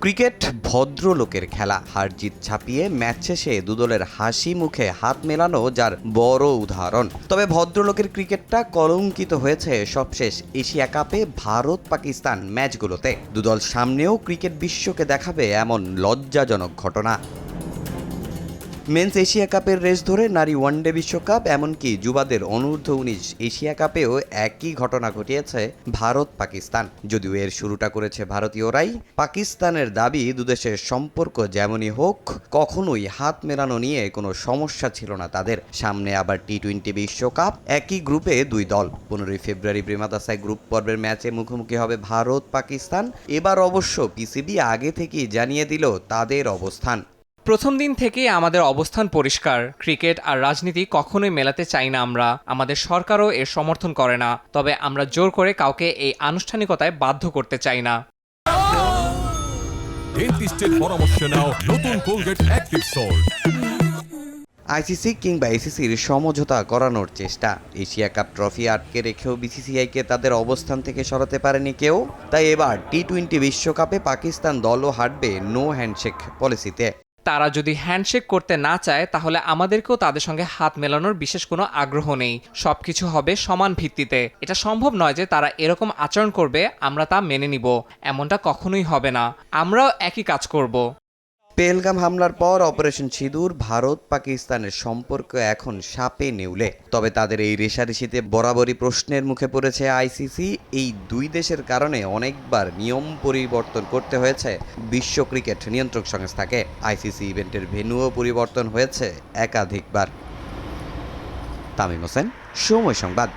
Cricket ভদ্রলোকের খেলা, হার জিত ছাপিয়ে ম্যাচ শেষে দুদলের হাসি মুখে হাত মেলানো যার বড় উদাহরণ। তবে ভদ্রলোকের ক্রিকেটটা কলঙ্কিত হয়েছে সবশেষ এশিয়া কাপে ভারত পাকিস্তান ম্যাচগুলোতে। দুদল সামনেও ক্রিকেট বিশ্বকে দেখাবে এমন লজ্জাজনক ঘটনা। মেন্স এশিয়া কাপের রেস ধরে নারী ওয়ানডে বিশ্বকাপ, এমনকি যুবাদের অনূর্ধ্ব ১৯ এশিয়া কাপেও একই ঘটনা ঘটিয়েছে ভারত পাকিস্তান। যদিও এর শুরুটা করেছে ভারতীয়রাই। পাকিস্তানের দাবি দুদেশের সম্পর্ক যেমনই হোক, কখনোই হাত মেলানো নিয়ে কোনো সমস্যা ছিল না তাদের। সামনে আবার টি-20 বিশ্বকাপ, একই গ্রুপে দুই দল। 15 ফেব্রুয়ারি প্রেমাদাসায় গ্রুপ পর্বের ম্যাচে মুখোমুখি হবে ভারত পাকিস্তান। এবার অবশ্য পিসিবি আগে থেকেই জানিয়ে দিল তাদের অবস্থান। প্রথম দিন থেকেই আমাদের অবস্থান পরিষ্কার। ক্রিকেট আর রাজনীতি কখনোই মেলাতে চাই না আমরা। আমাদের সরকারও এর সমর্থন করে না। তবে আমরা জোর করে কাউকে এই আনুষ্ঠানিকতায় বাধ্য করতে চাই না। ডেন্টিস্টের পরামর্শ নাও নতুন কোলগেট অ্যাক্টিভ সল্ট। আইসিসি কিংবা এসিসির সমঝোতা করানোর চেষ্টা। এশিয়া কাপ ট্রফি আটকে রেখেও বিসিসিআইকে তাদের অবস্থান থেকে সরাতে পারেনি কেউ। তাই এবার টি-20 বিশ্বকাপে পাকিস্তান দলও হাঁটবে নো হ্যান্ডশেক পলিসিতে। তারা যদি হ্যান্ডশেক করতে না চায়, তাহলে আমাদেরকেও তাদের সঙ্গে হাত মেলানোর বিশেষ কোনো আগ্রহ নেই। সবকিছু হবে সমান ভিত্তিতে। এটা সম্ভব নয় যে তারা এরকম আচরণ করবে, আমরা তা মেনে নিব। এমনটা কখনোই হবে না। আমরাও একই কাজ করব। পেহেলগাম হামলার পর অপারেশন সিঁদুর, ভারত পাকিস্তানের সম্পর্ক এখন সাপে নেউলে। তবে তাদের এই রেষারেষিতে বরাবরই প্রশ্নের মুখে পড়েছে আইসিসি। এই দুই দেশের কারণে অনেকবার নিয়ম পরিবর্তন করতে হয়েছে বিশ্ব ক্রিকেট নিয়ন্ত্রক সংস্থাকে। আইসিসি ইভেন্টের ভেন্যুও পরিবর্তন হয়েছে একাধিকবার। তামিম হোসেন, সময় সংবাদ।